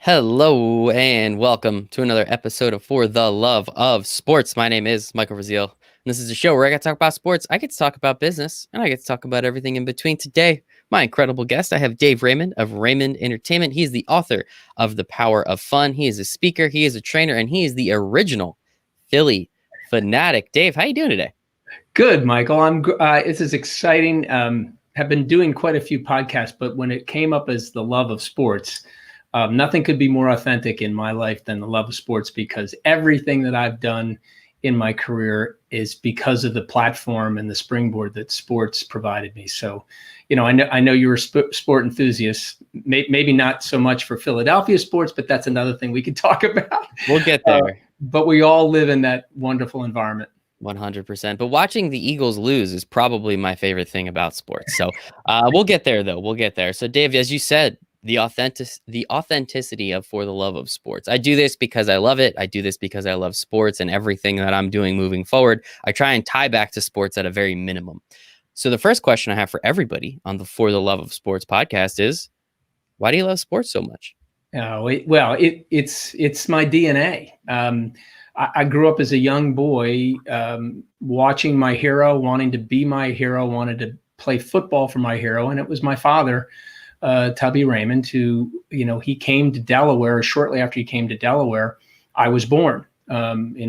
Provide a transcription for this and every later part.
Hello and welcome to another episode of For the Love of Sports. My name is Michael Rasile, and this is a show where I get to talk about sports, I get to talk about business, and I get to talk about everything in between. Today, my incredible guest, I have Dave Raymond of Raymond Entertainment. He's the author of The Power of Fun. He is a speaker, he is a trainer, and he is the original Philly Phanatic. Dave, how you doing today? Good, Michael. This is exciting. Have been doing quite a few podcasts, but when it came up as the love of sports, nothing could be more authentic in my life than the love of sports, because everything that I've done in my career is because of the platform and the springboard that sports provided me. So, I know you're a sport enthusiast, maybe not so much for Philadelphia sports, but that's another thing we could talk about. We'll get there. But we all live in that wonderful environment. 100%. But watching the Eagles lose is probably my favorite thing about sports. So we'll get there, though. We'll get there. So, Dave, as you said, the authenticity of For the Love of Sports. I do this because I love it. I do this because I love sports, and everything that I'm doing moving forward, I try and tie back to sports at a very minimum. So the first question I have for everybody on the For the Love of Sports podcast is, why do you love sports so much? It's my DNA. I grew up as a young boy, watching my hero, wanting to be my hero, wanted to play football for my hero. And it was my father, Tubby Raymond, who, he came to Delaware. Shortly after he came to Delaware, I was born in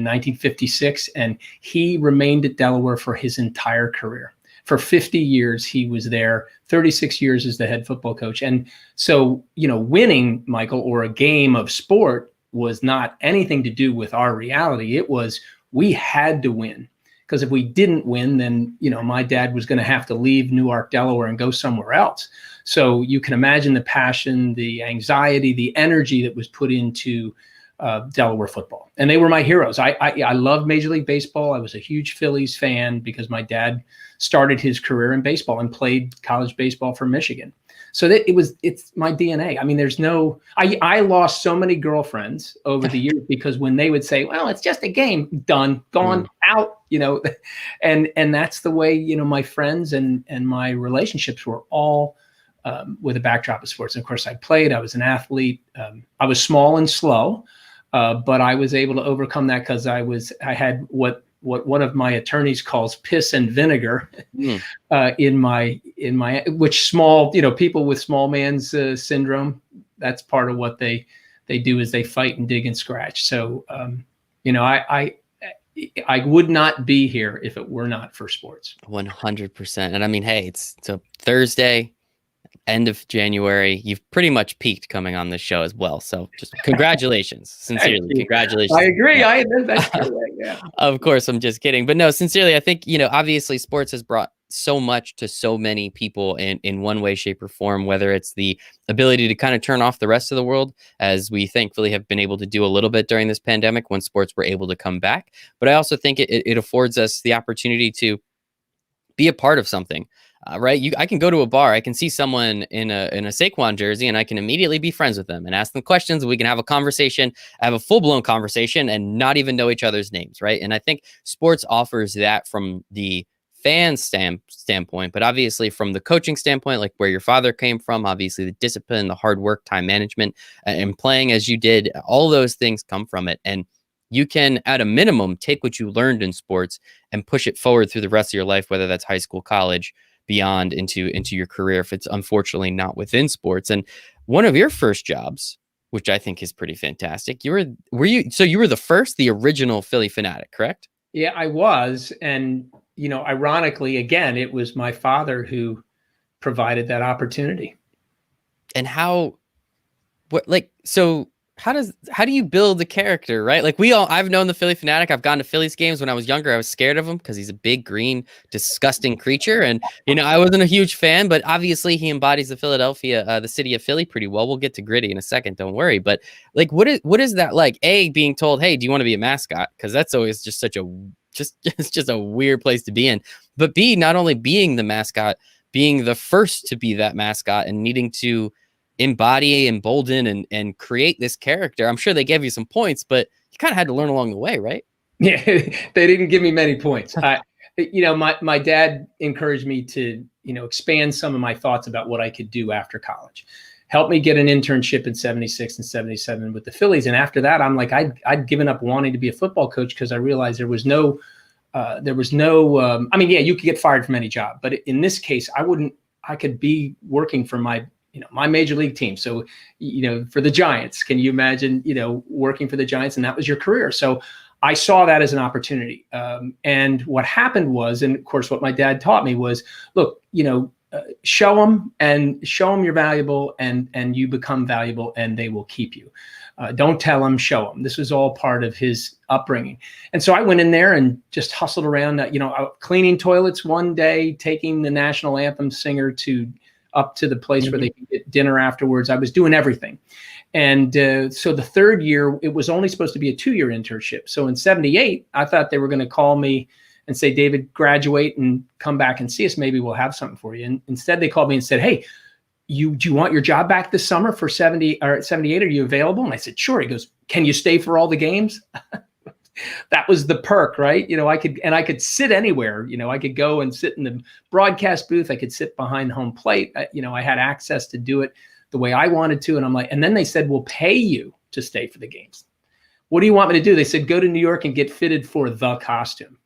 1956, and he remained at Delaware for his entire career. For 50 years, he was there, 36 years as the head football coach. And so, winning, Michael, or a game of sport was not anything to do with our reality. It was, we had to win, because if we didn't win, then, my dad was going to have to leave Newark, Delaware and go somewhere else. So you can imagine the passion, the anxiety, the energy that was put into Delaware football. And they were my heroes. I love Major League Baseball. I was a huge Phillies fan because my dad started his career in baseball and played college baseball for Michigan. So it's my DNA. I mean, I lost so many girlfriends over the years because when they would say, well, it's just a game, done, gone, out, and that's the way, my friends and my relationships were all with a backdrop of sports. And of course I was an athlete. I was small and slow, but I was able to overcome that because I had what one of my attorneys calls piss and vinegar in my which small, people with small man's syndrome, that's part of what they do, is they fight and dig and scratch. So, I would not be here if it were not for sports. 100%. And I mean, hey, it's a Thursday, end of January. You've pretty much peaked coming on this show as well. So just congratulations. Sincerely, congratulations. I agree. That's correct. Yeah. Of course, I'm just kidding. But no, sincerely, I think, obviously sports has brought so much to so many people in one way, shape, or form, whether it's the ability to kind of turn off the rest of the world, as we thankfully have been able to do a little bit during this pandemic when sports were able to come back. But I also think it affords us the opportunity to be a part of something. Right. I can go to a bar. I can see someone in a Saquon jersey, and I can immediately be friends with them and ask them questions. We can have a conversation, have a full blown conversation, and not even know each other's names. Right. And I think sports offers that from the fan standpoint, but obviously from the coaching standpoint, like where your father came from, obviously the discipline, the hard work, time management, and playing as you did, all those things come from it. And you can, at a minimum, take what you learned in sports and push it forward through the rest of your life, whether that's high school, college, beyond into your career, if it's unfortunately not within sports. And one of your first jobs, which I think is pretty fantastic, you were the original Philly Phanatic, correct? Yeah, I was. And, ironically, again, it was my father who provided that opportunity. And how do you build the character, right? Like I've known the Philly Phanatic. I've gone to Phillies games when I was younger. I was scared of him because he's a big, green, disgusting creature. And, I wasn't a huge fan, but obviously he embodies the city of Philly pretty well. We'll get to gritty in a second. Don't worry. But like, what is that like? A, being told, hey, do you want to be a mascot? Because that's always just it's just a weird place to be in. But B, not only being the mascot, being the first to be that mascot and needing to embody, embolden, and create this character. I'm sure they gave you some points, but you kind of had to learn along the way, right? Yeah, they didn't give me many points. My dad encouraged me to, expand some of my thoughts about what I could do after college. helped me get an internship in 76 and 77 with the Phillies. And after that, I'm like, I'd given up wanting to be a football coach because I realized there was no, I mean, yeah, you could get fired from any job, but in this case, I could be working for my major league team. So, for the Giants, can you imagine, working for the Giants, and that was your career. So I saw that as an opportunity. And what happened was, and of course, what my dad taught me was, look, show them you're valuable, and you become valuable, and they will keep you. Don't tell them, show them. This was all part of his upbringing. And so I went in there and just hustled around, cleaning toilets one day, taking the national anthem singer up to the place where they could get dinner afterwards. I was doing everything. And so the third year, it was only supposed to be a 2-year internship. So in 78, I thought they were going to call me and say, David, graduate and come back and see us. Maybe we'll have something for you. And instead, they called me and said, hey, do you want your job back this summer for 70 or 78? Are you available? And I said, sure. He goes, can you stay for all the games? That was the perk, right? I could sit anywhere. I could go and sit in the broadcast booth. I could sit behind home plate. I had access to do it the way I wanted to. And I'm like, and then they said, we'll pay you to stay for the games. What do you want me to do? They said, go to New York and get fitted for the costume.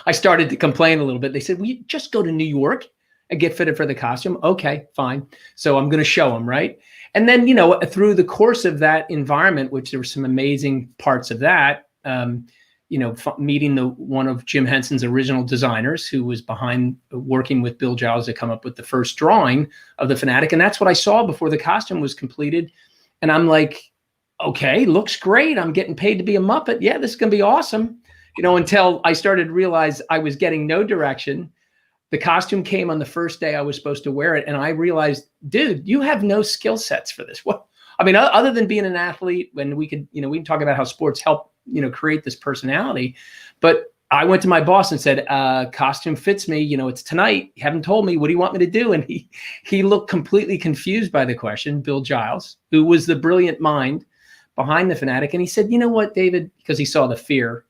I started to complain a little bit. They said, will you just go to New York and get fitted for the costume? Okay, fine. So I'm going to show them, right? And then, through the course of that environment, which there were some amazing parts of that, meeting one of Jim Henson's original designers, who was behind working with Bill Giles to come up with the first drawing of the Phanatic. And that's what I saw before the costume was completed. And I'm like, okay, looks great. I'm getting paid to be a Muppet. Yeah, this is going to be awesome. Until I started to realize I was getting no direction. The costume came on the first day I was supposed to wear it. And I realized, dude, you have no skill sets for this. What? I mean, other than being an athlete, when we can talk about how sports help, create this personality. But I went to my boss and said, costume fits me. It's tonight. You haven't told me. What do you want me to do? And he looked completely confused by the question, Bill Giles, who was the brilliant mind behind the Phanatic. And he said, you know what, David, because he saw the fear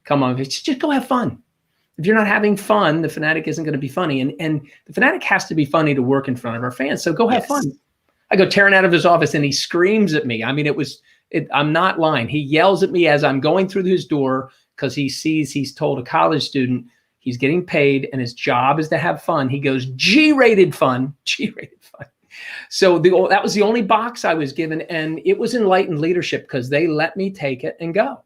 come on, just go have fun. If you're not having fun, the Phanatic isn't going to be funny. And the Phanatic has to be funny to work in front of our fans. So go have fun. I go tearing out of his office and he screams at me. I mean, I'm not lying. He yells at me as I'm going through his door because he sees he's told a college student he's getting paid and his job is to have fun. He goes, G-rated fun, G-rated fun. So that was the only box I was given. And it was enlightened leadership because they let me take it and go.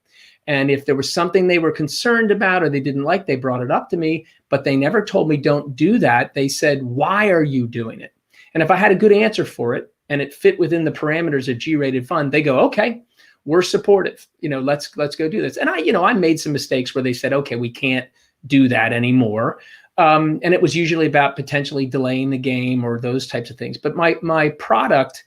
And if there was something they were concerned about or they didn't like, they brought it up to me, but they never told me don't do that. They said, why are you doing it? And if I had a good answer for it and it fit within the parameters of G-rated fun, they go, okay, we're supportive. Let's go do this. And I made some mistakes where they said, okay, we can't do that anymore. And it was usually about potentially delaying the game or those types of things. But my product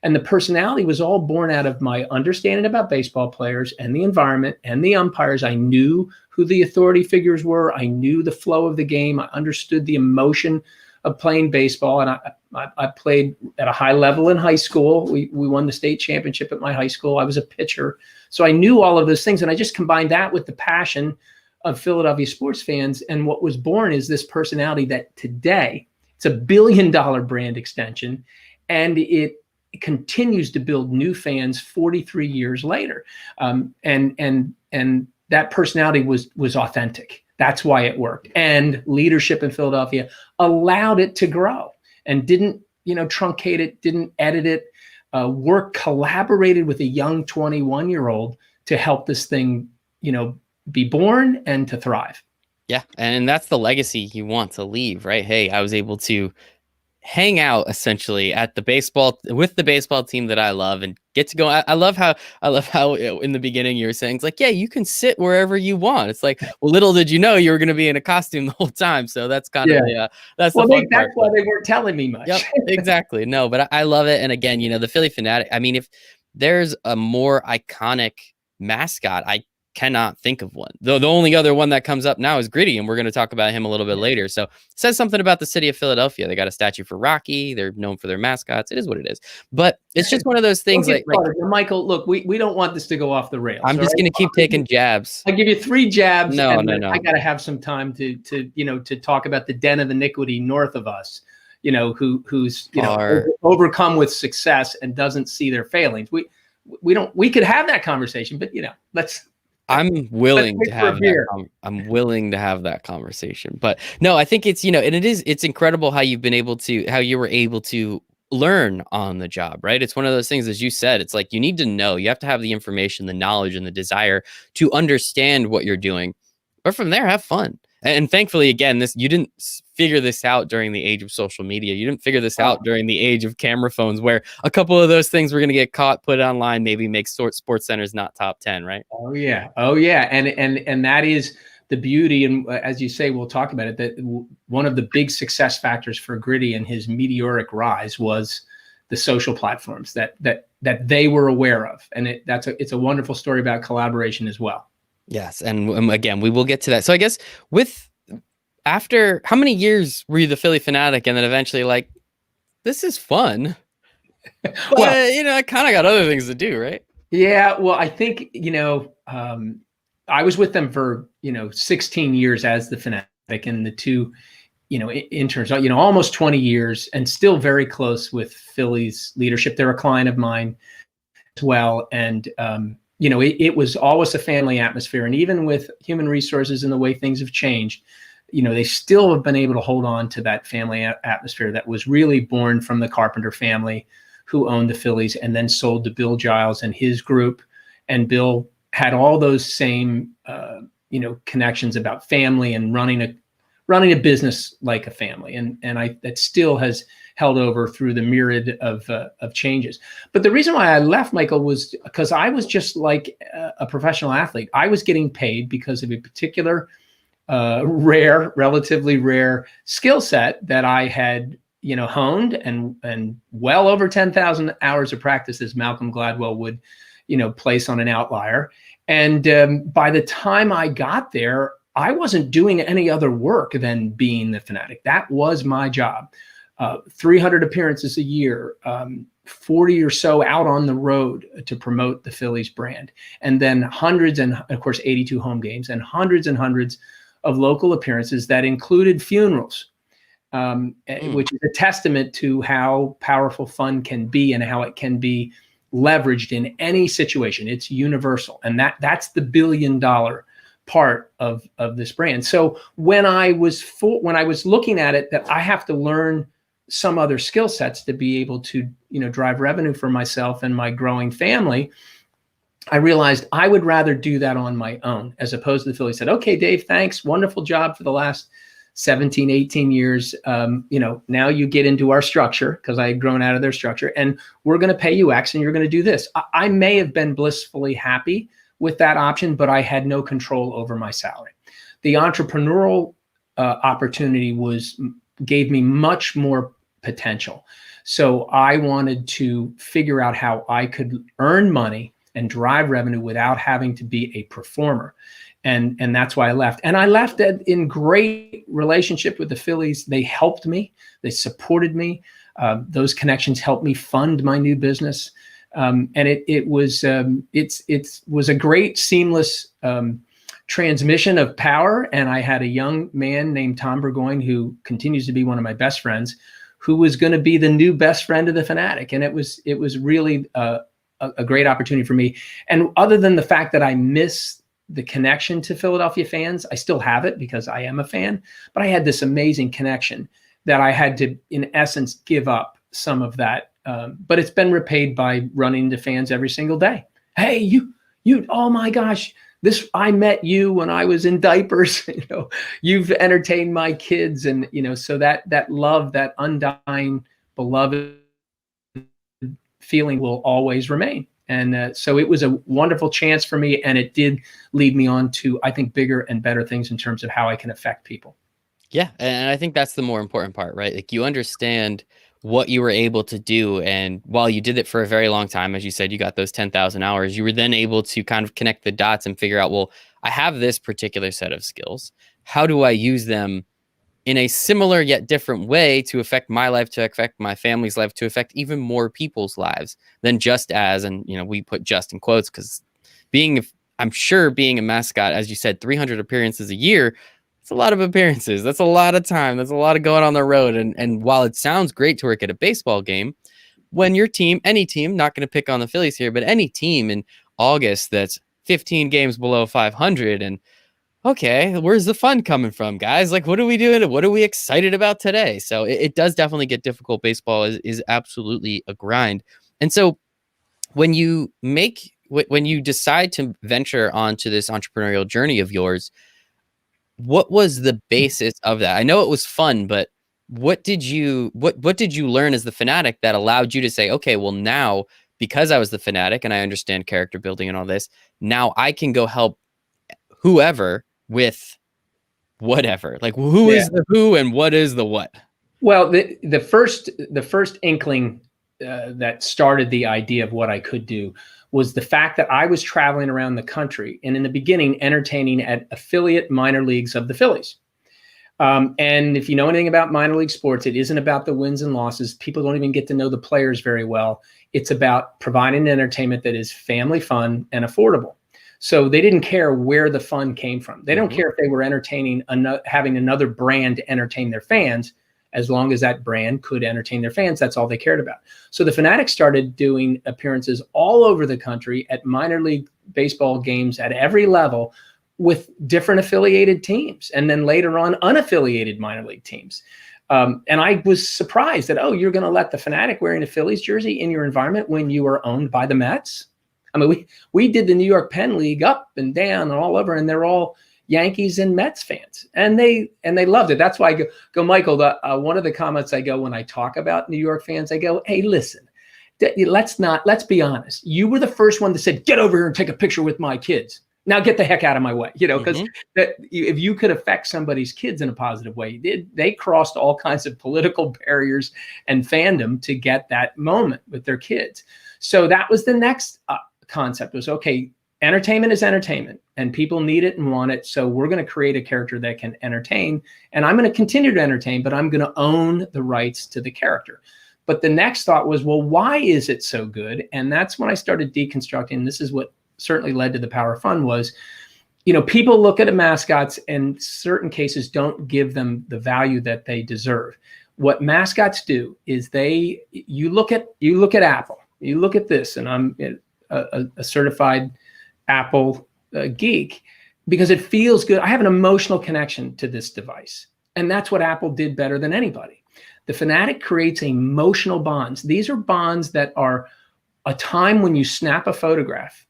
and the personality was all born out of my understanding about baseball players and the environment and the umpires. I knew who the authority figures were. I knew the flow of the game. I understood the emotion of playing baseball. And I played at a high level in high school. We won the state championship at my high school. I was a pitcher. So I knew all of those things. And I just combined that with the passion of Philadelphia sports fans. And what was born is this personality that today, it's $1 billion brand extension. And it continues to build new fans 43 years later. And that personality was authentic. That's why it worked. And leadership in Philadelphia allowed it to grow and didn't, truncate it, didn't edit it, collaborated with a young 21-year-old to help this thing, be born and to thrive. Yeah. And that's the legacy you want to leave, right? Hey, I was able to hang out essentially at the baseball team that I love and get to go. I love how in the beginning you were saying it's like, yeah, you can sit wherever you want. It's like, well, little did you know you were going to be in a costume the whole time. So that's kind of that's why they weren't telling me much. Yep, exactly. No, but I love it. And again, the Philly Phanatic. I mean, if there's a more iconic mascot, I cannot think of one. The only other one that comes up now is Gritty, and we're going to talk about him a little bit later. So it says something about the city of Philadelphia. They got a statue for Rocky. They're known for their mascots. It is what it is. But it's just one of those things like Michael, look, we don't want this to go off the rails. I'm just going to keep taking jabs. I give you 3 jabs. No. I got to have some time to talk about the den of iniquity north of us. who's Far. overcome with success and doesn't see their failings. We could have that conversation, but let's I'm willing wait to for have a that. beer. I'm willing to have that conversation. But no, I think it's, and it's incredible how you were able to learn on the job, right? It's one of those things, as you said, it's like you need to know, you have to have the information, the knowledge, and the desire to understand what you're doing. But from there, have fun. And thankfully, again, you didn't figure this out during the age of social media. You didn't figure this out during the age of camera phones, where a couple of those things were going to get caught, put online, maybe make Sports Center's not top 10, right? Oh yeah, oh yeah, and that is the beauty, and as you say, we'll talk about it. That one of the big success factors for Gritty and his meteoric rise was the social platforms that they were aware of, and it's a wonderful story about collaboration as well. Yes, and again, we will get to that. So I guess after how many years were you the Philly Phanatic, and then eventually like, this is fun, but Well, I kind of got other things to do, right? yeah, well, I think I was with them for 16 years as the Phanatic, and the two interns, almost 20 years, and still very close with Philly's leadership. They're a client of mine as well, and it was always a family atmosphere. And even with human resources and the way things have changed, they still have been able to hold on to that family atmosphere that was really born from the Carpenter family, who owned the Phillies and then sold to Bill Giles and his group. And Bill had all those same, connections about family and running a business like a family. And that still has held over through the myriad of changes. But the reason why I left, Michael, was because I was just like a professional athlete. I was getting paid because of a particular relatively rare skill set that I had, honed and well over 10,000 hours of practice, as Malcolm Gladwell would, place on an outlier. And by the time I got there, I wasn't doing any other work than being the Phanatic. That was my job. 300 appearances a year, 40 or so out on the road to promote the Phillies brand, and then hundreds, and of course 82 home games, and hundreds of local appearances that included funerals, which is a testament to how powerful fun can be and how it can be leveraged in any situation. It's universal, and that's the $1 billion part of this brand. So when I was looking at it, that I have to learn some other skill sets to be able to drive revenue for myself and my growing family, I realized I would rather do that on my own, as opposed to the Phillies said, okay, Dave, thanks, wonderful job for the last 17, 18 years. Now you get into our structure, because I had grown out of their structure, and we're going to pay you X and you're going to do this. I may have been blissfully happy with that option, but I had no control over my salary. The entrepreneurial opportunity gave me much more potential. So I wanted to figure out how I could earn money and drive revenue without having to be a performer. And that's why I left. And I left in great relationship with the Phillies. They helped me. They supported me. Those connections helped me fund my new business. And it was a great seamless transmission of power. And I had a young man named Tom Burgoyne, who continues to be one of my best friends, who was going to be the new best friend of the Phanatic. And it was really a great opportunity for me. And other than the fact that I miss the connection to Philadelphia fans, I still have it because I am a fan, but I had this amazing connection that I had to, in essence, give up some of that. But it's been repaid by running into fans every single day. Hey, you, oh my gosh, I met you when I was in diapers. You've entertained my kids, and so that love, that undying, beloved feeling will always remain. And so it was a wonderful chance for me, and it did lead me on to, I think, bigger and better things in terms of how I can affect people. Yeah, and I think that's the more important part, right? Like, you understand what you were able to do, and while you did it for a very long time, as you said, you got those 10,000 hours, you were then able to kind of connect the dots and figure out, well, I have this particular set of skills. How do I use them in a similar yet different way to affect my life, to affect my family's life, to affect even more people's lives than just as, and we put just in quotes, because I'm sure being a mascot, as you said, 300 appearances a year, It's a lot of appearances. That's a lot of time. That's a lot of going on the road. And while it sounds great to work at a baseball game, when your team, any team, not going to pick on the Phillies here, but any team in August that's 15 games below 500, and okay, where's the fun coming from, guys? Like, what are we doing? What are we excited about today? So it does definitely get difficult. Baseball is absolutely a grind. And so when you when you decide to venture onto this entrepreneurial journey of yours, what was the basis of that? I know it was fun, but what did you learn as the fanatic that allowed you to say, okay, well now, because I was the fanatic and I understand character building and all this, now I can go help whoever with whatever. Like, who Yeah. is the who and what is the what? Well, the first inkling that started the idea of what I could do was the fact that I was traveling around the country and in the beginning entertaining at affiliate minor leagues of the Phillies. And if you know anything about minor league sports, it isn't about the wins and losses. People don't even get to know the players very well. It's about providing entertainment that is family fun and affordable. So they didn't care where the fun came from. They don't care if they were entertaining, having another brand to entertain their fans. As long as that brand could entertain their fans, that's all they cared about. So the Fanatics started doing appearances all over the country at minor league baseball games at every level with different affiliated teams, and then later on unaffiliated minor league teams. And I was surprised that, oh, you're going to let the Fanatic wearing a Phillies jersey in your environment when you are owned by the Mets? I mean, we did the New York Penn League up and down and all over, and they're all Yankees and Mets fans, and they loved it. That's why I go Michael. One of the comments I go when I talk about New York fans, I go, hey, listen, let's be honest. You were the first one that said, get over here and take a picture with my kids. Now get the heck out of my way, because if you could affect somebody's kids in a positive way, they crossed all kinds of political barriers and fandom to get that moment with their kids. So that was the next concept was, okay, entertainment is entertainment and people need it and want it. So we're going to create a character that can entertain, and I'm going to continue to entertain, but I'm going to own the rights to the character. But the next thought was, well, why is it so good? And that's when I started deconstructing. This is what certainly led to the Power of Fun was, people look at mascots and certain cases don't give them the value that they deserve. What mascots do is you look at Apple, you look at this, and I'm a certified Apple geek because it feels good. I have an emotional connection to this device. And that's what Apple did better than anybody. The Fanatic creates emotional bonds. These are bonds that are a time when you snap a photograph,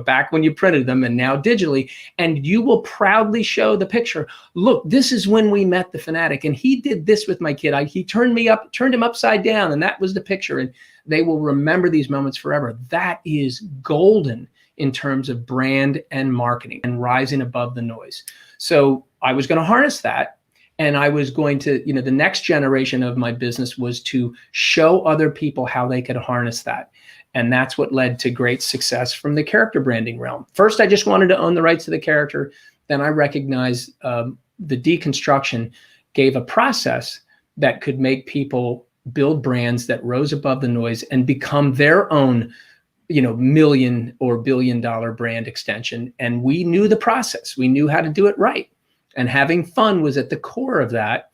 back when you printed them and now digitally, and you will proudly show the picture. Look, this is when we met the Fanatic, and he did this with my kid. He turned him upside down, and that was the picture. And they will remember these moments forever. That is golden in terms of brand and marketing and rising above the noise. So I was going to harness that. And I was going to, the next generation of my business was to show other people how they could harness that. And that's what led to great success from the character branding realm. First, I just wanted to own the rights to the character. Then I recognized the deconstruction gave a process that could make people build brands that rose above the noise and become their own, million or billion-dollar brand extension. And we knew the process. We knew how to do it right. And having fun was at the core of that.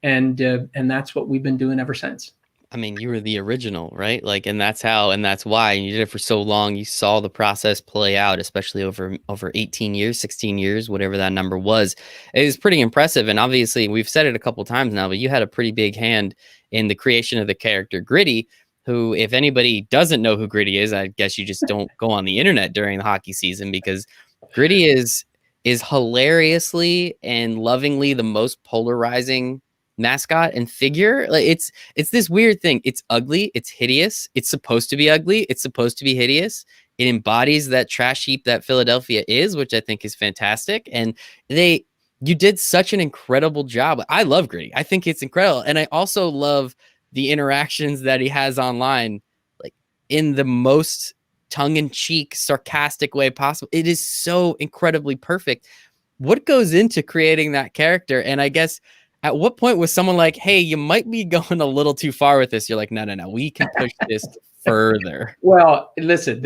And that's what we've been doing ever since. I mean, you were the original, right? Like, and that's how, and that's why, and you did it for so long. You saw the process play out, especially over 18 years, 16 years, whatever that number was. It was pretty impressive. And obviously we've said it a couple times now, but you had a pretty big hand in the creation of the character Gritty, who, if anybody doesn't know who Gritty is, I guess you just don't go on the internet during the hockey season, because Gritty is hilariously and lovingly the most polarizing mascot and figure. Like, it's this weird thing. It's ugly, it's hideous, it's supposed to be ugly, it's supposed to be hideous. It embodies that trash heap that Philadelphia is, which I think is fantastic. And you did such an incredible job. I love Gritty. I think it's incredible. And I also love the interactions that he has online, like in the most tongue-in-cheek, sarcastic way possible. It is so incredibly perfect. What goes into creating that character? And I guess at what point was someone like, hey, you might be going a little too far with this? You're like, no, we can push this further. Well, listen,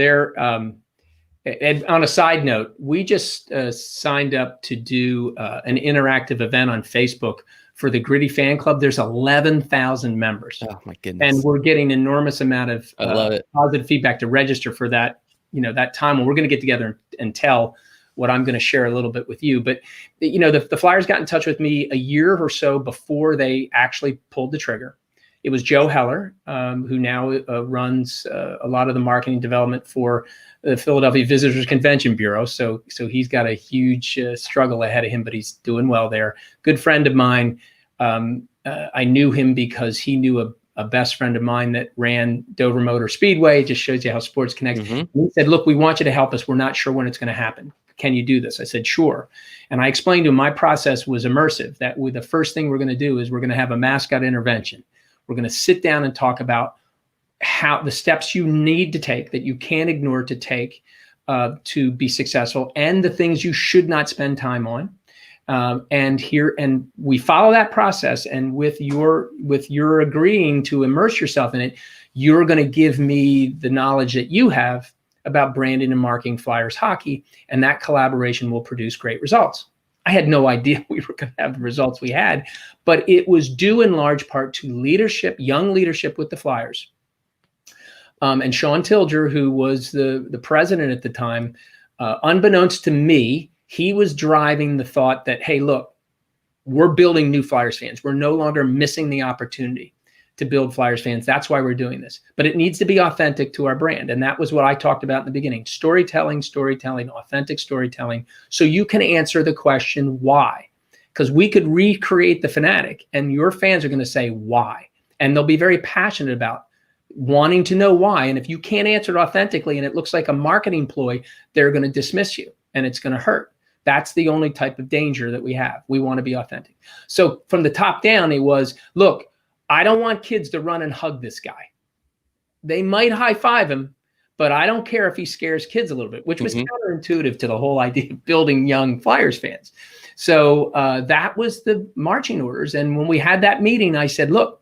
And on a side note, we just signed up to do an interactive event on Facebook for the Gritty Fan Club. There's 11,000 members. Oh my goodness. And we're getting an enormous amount of I love it. positive feedback to register for that, that time when we're going to get together and tell what I'm going to share a little bit with you. But, the Flyers got in touch with me a year or so before they actually pulled the trigger. It was Joe Heller, who now runs a lot of the marketing development for the Philadelphia Visitors Convention Bureau. So he's got a huge struggle ahead of him, but he's doing well there. Good friend of mine. I knew him because he knew a best friend of mine that ran Dover Motor Speedway. It just shows you how sports connect. Mm-hmm. He said, look, we want you to help us. We're not sure when it's going to happen. Can you do this? I said, sure. And I explained to him my process was immersive, that the first thing we're going to do is we're going to have a mascot intervention. We're going to sit down and talk about how the steps you need to take that you can't ignore to take to be successful, and the things you should not spend time on. And we follow that process. And with your agreeing to immerse yourself in it, you're going to give me the knowledge that you have about branding and marketing Flyers hockey, and that collaboration will produce great results. I had no idea we were going to have the results we had, but it was due in large part to leadership, young leadership with the Flyers. And Sean Tilger, who was the president at the time, unbeknownst to me, he was driving the thought that, hey, look, we're building new Flyers fans. We're no longer missing the opportunity to build Flyers fans. That's why we're doing this. But it needs to be authentic to our brand. And that was what I talked about in the beginning. Storytelling, authentic storytelling. So you can answer the question, why? Because we could recreate the Phanatic and your fans are going to say, why? And they'll be very passionate about wanting to know why. And if you can't answer it authentically and it looks like a marketing ploy, they're going to dismiss you and it's going to hurt. That's the only type of danger that we have. We want to be authentic. So from the top down, it was, look, I don't want kids to run and hug this guy. They might high five him, but I don't care if he scares kids a little bit, which was counterintuitive to the whole idea of building young Flyers fans. So that was the marching orders. And when we had that meeting, I said, look,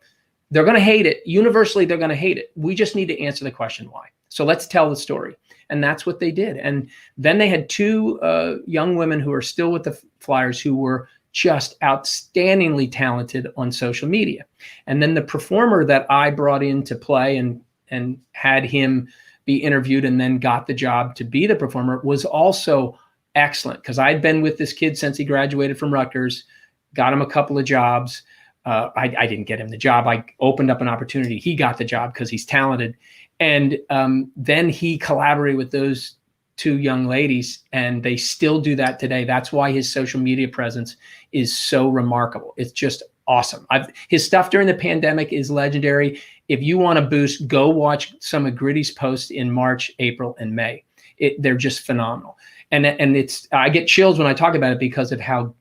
they're going to hate it. Universally, they're going to hate it. We just need to answer the question why. So let's tell the story. And that's what they did. And then they had two young women who are still with the Flyers who were just outstandingly talented on social media. And then the performer that I brought in to play and had him be interviewed and then got the job to be the performer was also excellent, because I'd been with this kid since he graduated from Rutgers, got him a couple of jobs. I didn't get him the job. I opened up an opportunity. He got the job because he's talented. And then he collaborated with those two young ladies, and they still do that today. That's why his social media presence is so remarkable. It's just awesome. His stuff during the pandemic is legendary. If you want to boost, go watch some of Gritty's posts in March, April, and May. They're just phenomenal. And I get chills when I talk about it because of how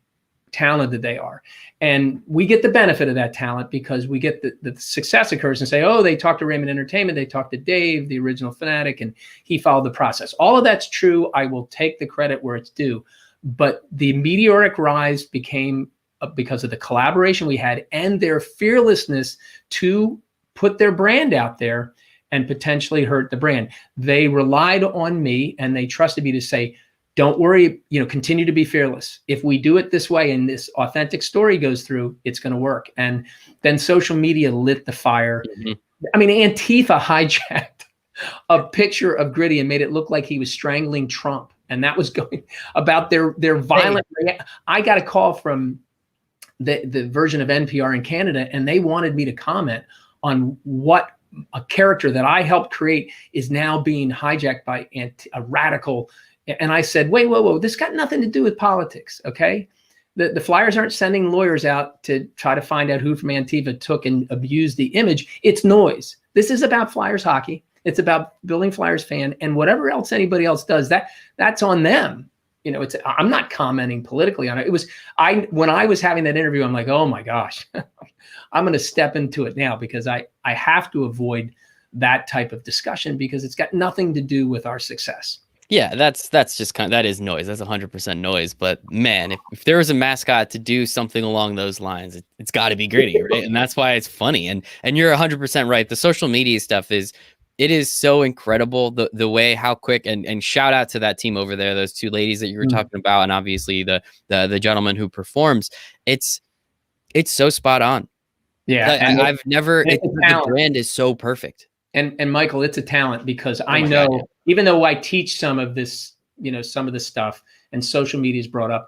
talented they are. And we get the benefit of that talent because we get the success occurs and say, oh, they talked to Raymond Entertainment, they talked to Dave, the original Phanatic, and he followed the process. All of that's true. I will take the credit where it's due. But the meteoric rise became because of the collaboration we had and their fearlessness to put their brand out there and potentially hurt the brand. They relied on me and they trusted me to say, don't worry, continue to be fearless. If we do it this way and this authentic story goes through, it's going to work. And then social media lit the fire. Mm-hmm. I mean, Antifa hijacked a picture of Gritty and made it look like he was strangling Trump. And that was going about their violent. I got a call from the version of NPR in Canada, and they wanted me to comment on what a character that I helped create is now being hijacked by a radical. And I said, wait, whoa, this got nothing to do with politics, okay? The Flyers aren't sending lawyers out to try to find out who from Antifa took and abused the image. It's noise. This is about Flyers hockey. It's about building Flyers fan, and whatever else anybody else does, that's on them. I'm not commenting politically on it. When I was having that interview, I'm like, oh my gosh, I'm going to step into it now because I have to avoid that type of discussion because it's got nothing to do with our success. Yeah, that's just that is noise. That's 100% noise. But man, if there was a mascot to do something along those lines, it's got to be Gritty, right? And that's why it's funny. And you're 100% right. The social media stuff is it is so incredible the way how quick, and shout out to that team over there, those two ladies that you were talking about, and obviously the gentleman who performs. It's so spot on. Yeah, I, and I've never the talent. brand is so perfect. And Michael, it's a talent because I my know, God, yeah. even though I teach some of this, some of this stuff, and social media is brought up,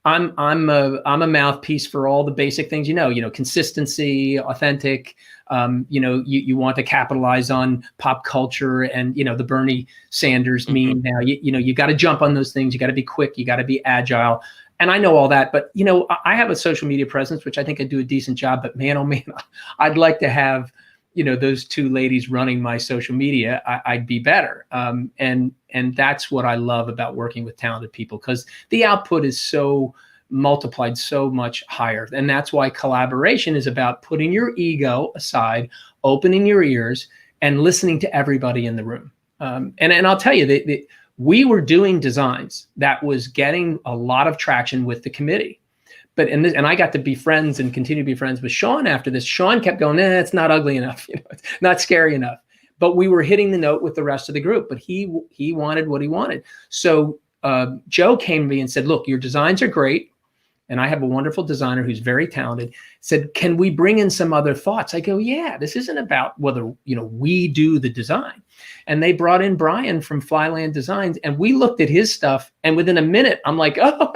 I'm a mouthpiece for all the basic things, consistency, authentic. You want to capitalize on pop culture and the Bernie Sanders meme now. You got to jump on those things. You got to be quick. You got to be agile. And I know all that, but I have a social media presence, which I think I do a decent job. But man, oh man, I'd like to have those two ladies running my social media. I'd be better. And that's what I love about working with talented people, because the output is so multiplied so much higher. And that's why collaboration is about putting your ego aside, opening your ears, and listening to everybody in the room. And I'll tell you that we were doing designs that was getting a lot of traction with the committee. But and I got to be friends and continue to be friends with Sean after this. Sean kept going, it's not ugly enough, it's not scary enough. But we were hitting the note with the rest of the group. But he wanted what he wanted. So Joe came to me and said, look, your designs are great. And I have a wonderful designer who's very talented. Said, can we bring in some other thoughts? I go, yeah, this isn't about whether we do the design. And they brought in Brian from Flyland Designs, and we looked at his stuff. And within a minute, I'm like, oh,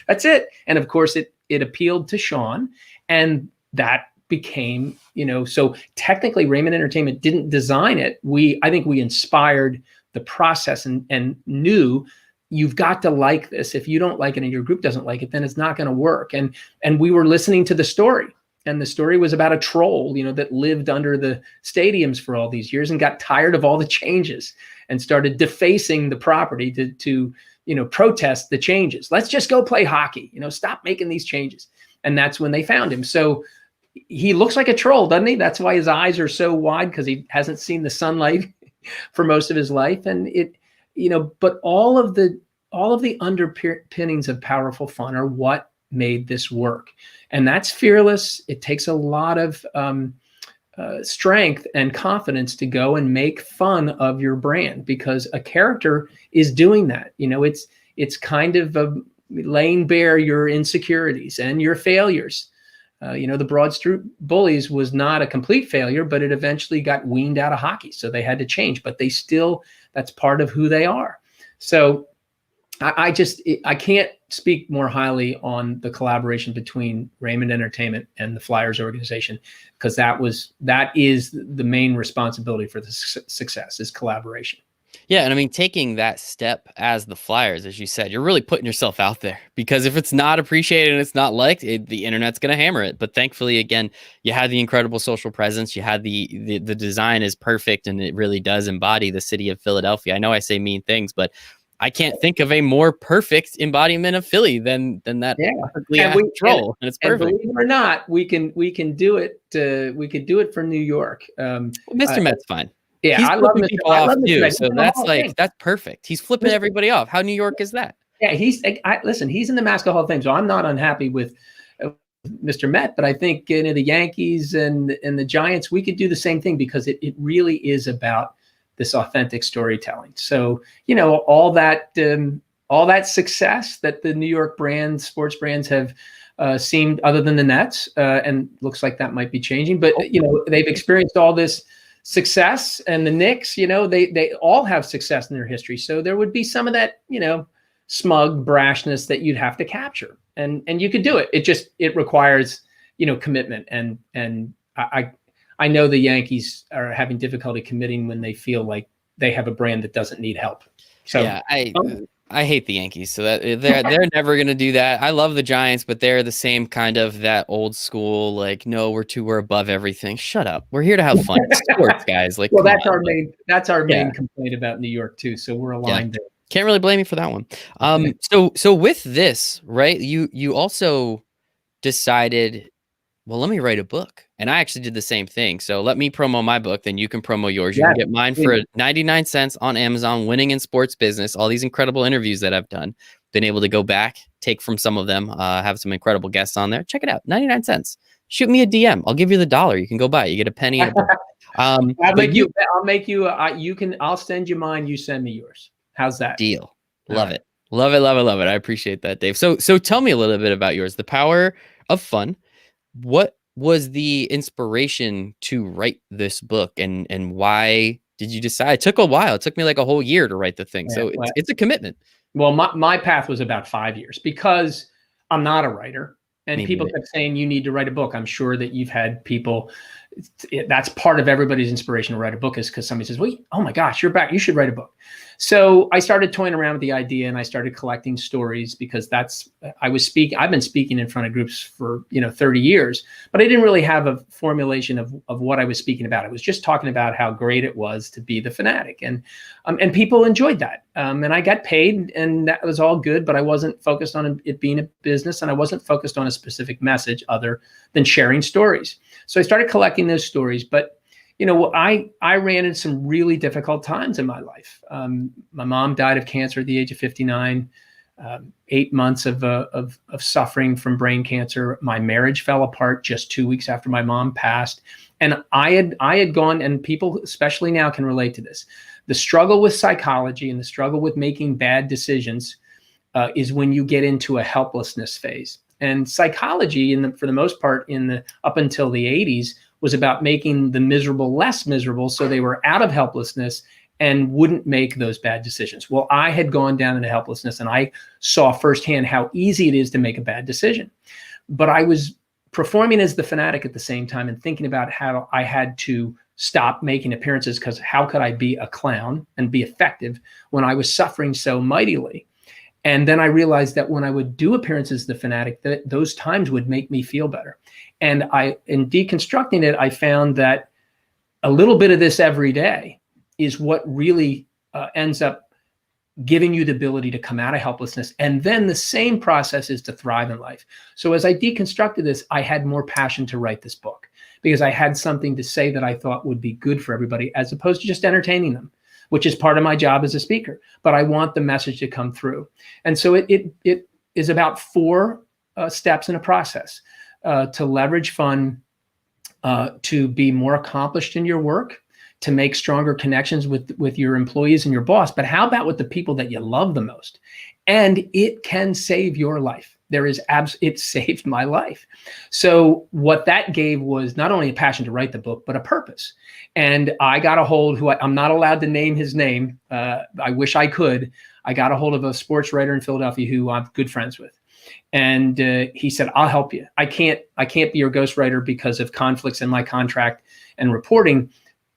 that's it. And of course, it appealed to Sean, and that became So technically, Raymond Entertainment didn't design it. I think we inspired the process and knew, you've got to like this. If you don't like it and your group doesn't like it, then it's not going to work. And we were listening to the story, and the story was about a troll, that lived under the stadiums for all these years and got tired of all the changes and started defacing the property to protest the changes. Let's just go play hockey. Stop making these changes. And that's when they found him. So he looks like a troll, doesn't he? That's why his eyes are so wide, because he hasn't seen the sunlight for most of his life. And but all of the underpinnings of Powerful Fun are what made this work. And that's fearless. It takes a lot of strength and confidence to go and make fun of your brand, because a character is doing that. It's kind of laying bare your insecurities and your failures. The Broad Street Bullies was not a complete failure, but it eventually got weaned out of hockey. So they had to change, but that's part of who they are. So I can't speak more highly on the collaboration between Raymond Entertainment and the Flyers organization, because that is the main responsibility for the success, is collaboration. Yeah, and I mean, taking that step as the Flyers, as you said, you're really putting yourself out there, because if it's not appreciated and it's not liked, the internet's going to hammer it. But thankfully, again, you had the incredible social presence. You had the design is perfect, and it really does embody the city of Philadelphia. I know I say mean things, but I can't think of a more perfect embodiment of Philly than that. Yeah, and it's perfect. And believe it or not, we can do it. We could do it for New York. Mr. Met's fine. Yeah, he's I love flipping people off too. So that's that's perfect. He's flipping everybody off. How New York is that? Yeah, listen. He's in the Mascot Hall of Fame, so I'm not unhappy with Mr. Met. But I think the Yankees and the Giants, we could do the same thing, because it really is about this authentic storytelling. So all that success that the New York sports brands have seen, other than the Nets, and looks like that might be changing. But they've experienced all this success, and the Knicks, they all have success in their history. So there would be some of that, smug brashness that you'd have to capture, and you could do it. It requires, commitment. And I know the Yankees are having difficulty committing when they feel like they have a brand that doesn't need help. So yeah, I hate the Yankees, so that they're never going to do that. I love the Giants, but they're the same kind of that old school, like, no, we're above everything. Shut up. We're here to have fun. It's sports, guys. Like, well, that's our main complaint about New York too. So we're aligned there. Can't really blame you for that one. So with this, right, you also decided, well, let me write a book. And I actually did the same thing. So let me promo my book, then you can promo yours. You can get mine for 99 cents on Amazon, Winning in Sports Business, all these incredible interviews that I've done. Been able to go back, take from some of them, have some incredible guests on there. Check it out, 99 cents. Shoot me a DM. I'll give you the $1. You can go buy it. You get a penny. But you I'll make you, I'll send you mine. You send me yours. How's that? deal. All Love right. it. Love it. Love it. Love it. I appreciate that, Dave. So tell me a little bit about yours. The Power of Fun. What was the inspiration to write this book, and why did you decide? It took a while. It took me like a whole year to write the thing. Yeah. So it's a commitment. Well, my path was about 5 years because I'm not a writer, and Me people neither. kept saying you need to write a book. I'm sure that you've had people. That's part of everybody's inspiration to write a book is because somebody says, "Well, oh my gosh, you're back. You should write a book." So I started toying around with the idea, and I started collecting stories because I've been speaking in front of groups for 30 years, but I didn't really have a formulation of what I was speaking about. I was just talking about how great it was to be the fanatic, and people enjoyed that, and I got paid, and that was all good. But I wasn't focused on it being a business, and I wasn't focused on a specific message other than sharing stories. So I started collecting those stories, but I ran into some really difficult times in my life. My mom died of cancer at the age of 59. 8 months of suffering from brain cancer. My marriage fell apart just 2 weeks after my mom passed, and I had gone. And people, especially now, can relate to this. The struggle with psychology and the struggle with making bad decisions is when you get into a helplessness phase. And psychology, for the most part, up until the 80s, was about making the miserable less miserable, so they were out of helplessness and wouldn't make those bad decisions. Well, I had gone down into helplessness, and I saw firsthand how easy it is to make a bad decision. But I was performing as the fanatic at the same time and thinking about how I had to stop making appearances, because how could I be a clown and be effective when I was suffering so mightily? And then I realized that when I would do appearances as the fanatic, that those times would make me feel better. And in deconstructing it, I found that a little bit of this every day is what really ends up giving you the ability to come out of helplessness. And then the same process is to thrive in life. So as I deconstructed this, I had more passion to write this book because I had something to say that I thought would be good for everybody, as opposed to just entertaining them, which is part of my job as a speaker. But I want the message to come through. And so it is about 4 steps in a process to leverage fun, to be more accomplished in your work, to make stronger connections with your employees and your boss. But how about with the people that you love the most? And it can save your life. It saved my life. So what that gave was not only a passion to write the book, but a purpose. And I got a hold, I'm not allowed to name his name. I wish I could. I got a hold of a sports writer in Philadelphia who I'm good friends with. And he said, I'll help you. I can't be your ghostwriter because of conflicts in my contract and reporting,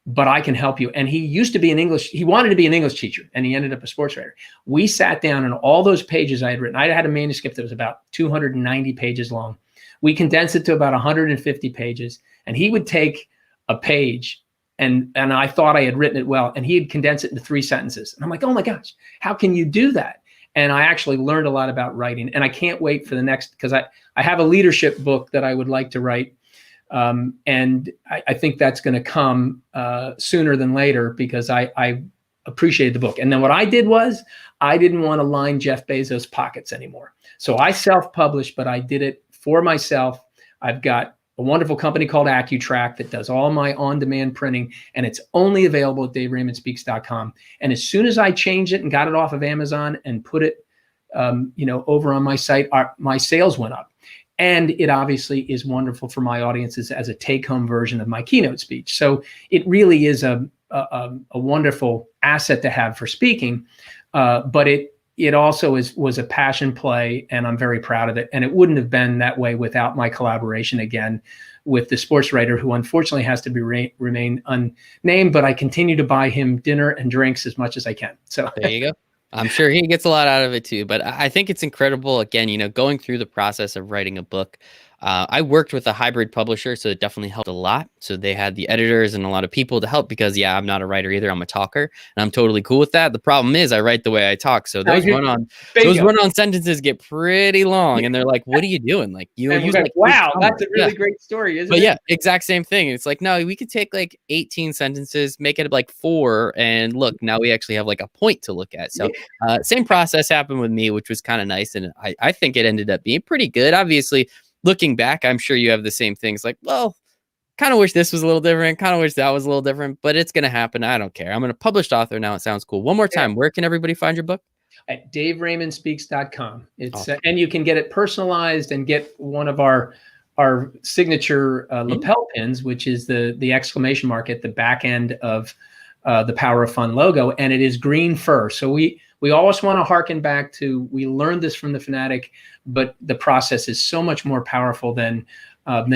but I can help you. And he used to be he wanted to be an English teacher, and he ended up a sports writer. We sat down, and all those pages I had written, I had a manuscript that was about 290 pages long. We condensed it to about 150 pages, and he would take a page, and I thought I had written it well, and he'd condense it into 3 sentences. And I'm like, oh my gosh, how can you do that? And I actually learned a lot about writing, and I can't wait for the next, because I have a leadership book that I would like to write. And I think that's going to come sooner than later, because I appreciated the book. And then what I did was I didn't want to line Jeff Bezos' pockets anymore. So I self-published, but I did it for myself. I've got a wonderful company called AccuTrack that does all my on-demand printing, and it's only available at DaveRaymondSpeaks.com. And as soon as I changed it and got it off of Amazon and put it over on my site, my sales went up. And it obviously is wonderful for my audiences as a take-home version of my keynote speech. So it really is a wonderful asset to have for speaking, but it also was a passion play, and I'm very proud of it. And it wouldn't have been that way without my collaboration again with the sports writer, who unfortunately has to remain unnamed, but I continue to buy him dinner and drinks as much as I can. So there you go. I'm sure he gets a lot out of it too, but I think it's incredible. Again, going through the process of writing a book. I worked with a hybrid publisher, so it definitely helped a lot. So they had the editors and a lot of people to help, because I'm not a writer either. I'm a talker, and I'm totally cool with that. The problem is I write the way I talk. So those run-on sentences get pretty long, and they're like, what are you doing? Like, you use like, wow, that's a really great story, isn't it? But yeah, exact same thing. It's like, no, we could take like 18 sentences, make it like 4, and look, now we actually have like a point to look at. So same process happened with me, which was kind of nice. And I think it ended up being pretty good. Obviously, looking back, I'm sure you have the same things, like, well, kind of wish this was a little different, kind of wish that was a little different, but it's going to happen. I don't care. I'm a published author now. It sounds cool. One more time, where can everybody find your book? At daveraymondspeaks.com. It's Awesome. and you can get it personalized and get one of our signature lapel pins, which is the exclamation mark at the back end of the Power of Fun logo, and it is green fur. So we always want to harken back to, we learned this from the Phanatic, but the process is so much more powerful than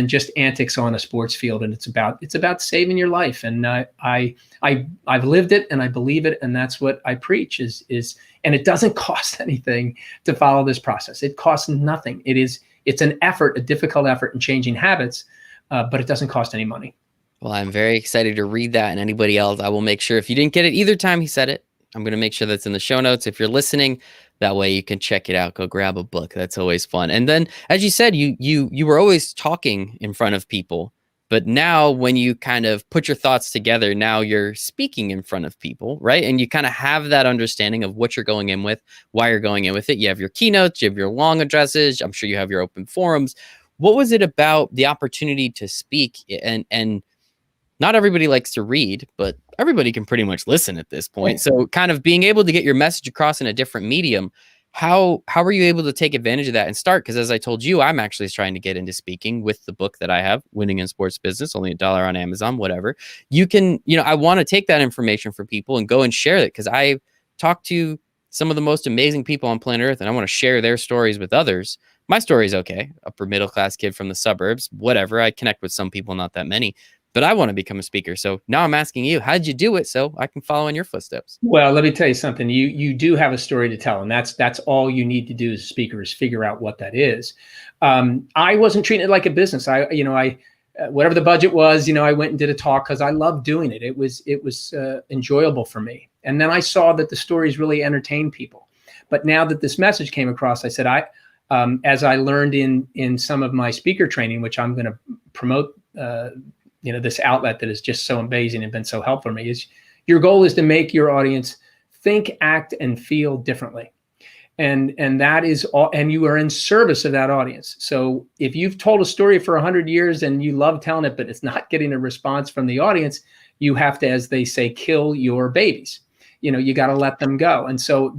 just antics on a sports field, and it's about saving your life. And I've lived it, and I believe it, and that's what I preach. And it doesn't cost anything to follow this process. It costs nothing. It's an effort, a difficult effort in changing habits, but it doesn't cost any money. Well, I'm very excited to read that, and anybody else, I will make sure, if you didn't get it either time he said it, I'm going to make sure that's in the show notes. If you're listening, that way you can check it out. Go grab a book. That's always fun. And then, as you said, you were always talking in front of people, but now when you kind of put your thoughts together, now you're speaking in front of people, right? And you kind of have that understanding of what you're going in with, why you're going in with it. You have your keynotes, you have your long addresses. I'm sure you have your open forums. What was it about the opportunity to speak? And not everybody likes to read, but everybody can pretty much listen at this point. So kind of being able to get your message across in a different medium, how were you able to take advantage of that and start? Because as I told you, I'm actually trying to get into speaking with the book that I have, Winning in Sports Business, only $1 on Amazon, whatever. You can, I want to take that information for people and go and share it, because I talk to some of the most amazing people on planet Earth, and I want to share their stories with others. My story is okay. Upper middle class kid from the suburbs, whatever. I connect with some people, not that many. But I want to become a speaker. So now I'm asking you, how'd you do it so I can follow in your footsteps? Well, let me tell you something. You do have a story to tell, and that's all you need to do as a speaker, is figure out what that is. I wasn't treating it like a business. Whatever the budget was, I went and did a talk because I loved doing it. It was enjoyable for me. And then I saw that the stories really entertained people. But now that this message came across, I said, as I learned in some of my speaker training, which I'm going to promote, this outlet that is just so amazing and been so helpful for me, is your goal is to make your audience think, act, and feel differently. And that is all, and you are in service of that audience. So if you've told a story for 100 years and you love telling it, but it's not getting a response from the audience, you have to, as they say, kill your babies. You got to let them go. And so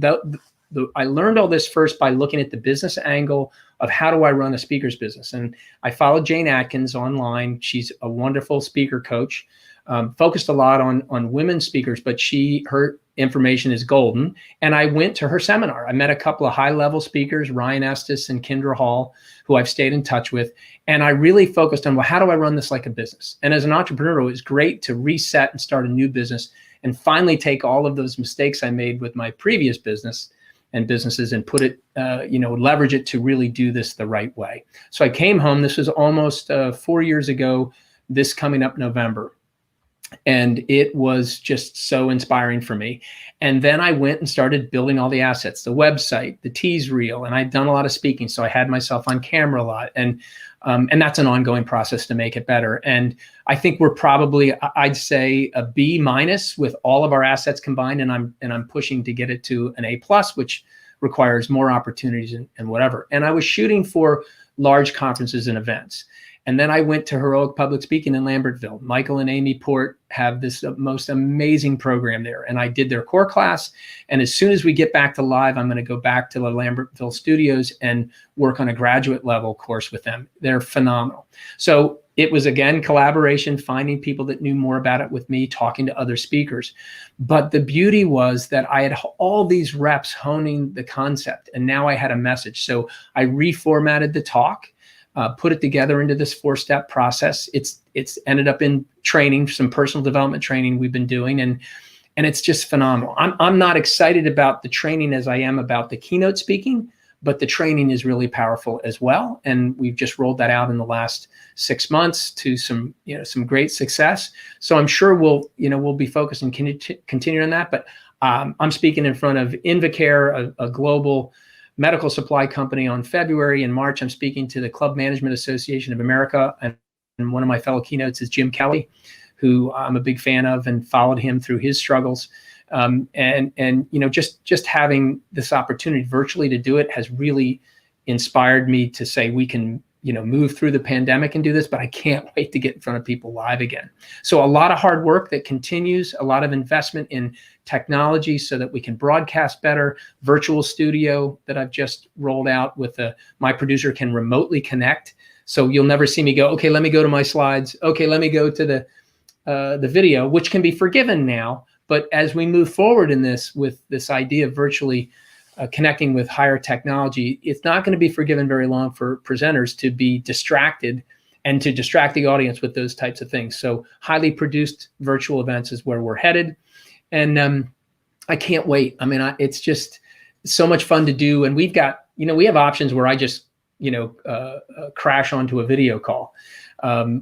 I learned all this first by looking at the business angle of how do I run a speaker's business. And I followed Jane Atkins online. She's a wonderful speaker coach, focused a lot on women speakers, but her information is golden. And I went to her seminar. I met a couple of high-level speakers, Ryan Estes and Kendra Hall, who I've stayed in touch with. And I really focused on, well, how do I run this like a business? And as an entrepreneur, it was great to reset and start a new business and finally take all of those mistakes I made with my previous business and businesses and put it, leverage it to really do this the right way. So I came home. This was almost 4 years ago, this coming up November. And it was just so inspiring for me. And then I went and started building all the assets, the website, the tease reel, and I'd done a lot of speaking. So I had myself on camera a lot. And that's an ongoing process to make it better. And I think we're probably, I'd say, a B- with all of our assets combined. And I'm pushing to get it to an A+, which requires more opportunities and whatever. And I was shooting for large conferences and events. And then I went to Heroic Public Speaking in Lambertville. Michael and Amy Port have this most amazing program there. And I did their core class. And as soon as we get back to live, I'm going to go back to the Lambertville studios and work on a graduate level course with them. They're phenomenal. So it was, again, collaboration, finding people that knew more about it with me, talking to other speakers. But the beauty was that I had all these reps honing the concept. And now I had a message. So I reformatted the talk. Put it together into this 4-step process. It's ended up in training, some personal development training we've been doing, and it's just phenomenal. I'm not excited about the training as I am about the keynote speaking, but the training is really powerful as well. And we've just rolled that out in the last 6 months to some great success. So I'm sure we'll be focused and continue on that. But I'm speaking in front of Invacare, a global medical supply company, on February. In March, I'm speaking to the Club Management Association of America. And one of my fellow keynotes is Jim Kelly, who I'm a big fan of and followed him through his struggles. Just having this opportunity virtually to do it has really inspired me to say we can move through the pandemic and do this, but I can't wait to get in front of people live again. So a lot of hard work that continues, a lot of investment in technology so that we can broadcast better, virtual studio that I've just rolled out with my producer can remotely connect. So you'll never see me go, okay, let me go to my slides. Okay, let me go to the video, which can be forgiven now. But as we move forward in this, with this idea of virtually connecting with higher technology, it's not going to be forgiven very long for presenters to be distracted and to distract the audience with those types of things. So highly produced virtual events is where we're headed. And I can't wait. I mean, it's just so much fun to do. And we've got, we have options where I just, crash onto a video call.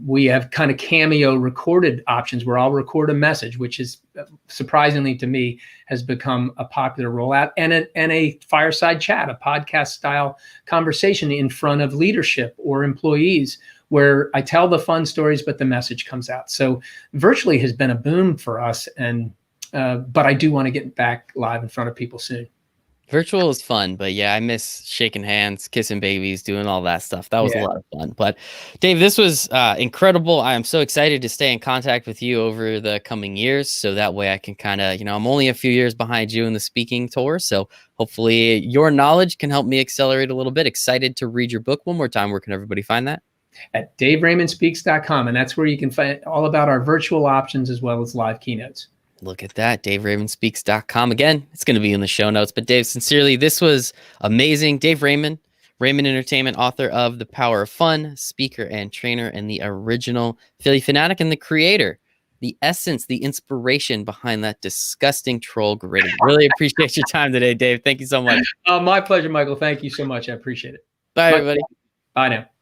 We have kind of cameo recorded options where I'll record a message, which is surprisingly to me has become a popular rollout, and a fireside chat, a podcast style conversation in front of leadership or employees where I tell the fun stories, but the message comes out. So virtually has been a boom for us. But I do want to get back live in front of people soon. Virtual is fun, but yeah, I miss shaking hands, kissing babies, doing all that stuff. That was a lot of fun. But Dave, this was incredible. I am so excited to stay in contact with you over the coming years. So that way I can kind of, I'm only a few years behind you in the speaking tour. So hopefully your knowledge can help me accelerate a little bit. Excited to read your book one more time. Where can everybody find that? At DaveRaymondSpeaks.com. And that's where you can find all about our virtual options as well as live keynotes. Look at that, DaveRaymondSpeaks.com. Again, it's going to be in the show notes. But Dave, sincerely, this was amazing. Dave Raymond, Raymond Entertainment, author of The Power of Fun, speaker and trainer, and the original Philly Phanatic, and the creator, the essence, the inspiration behind that disgusting troll grid. Really appreciate your time today, Dave. Thank you so much. My pleasure, Michael. Thank you so much. I appreciate it. Bye, everybody. Bye now.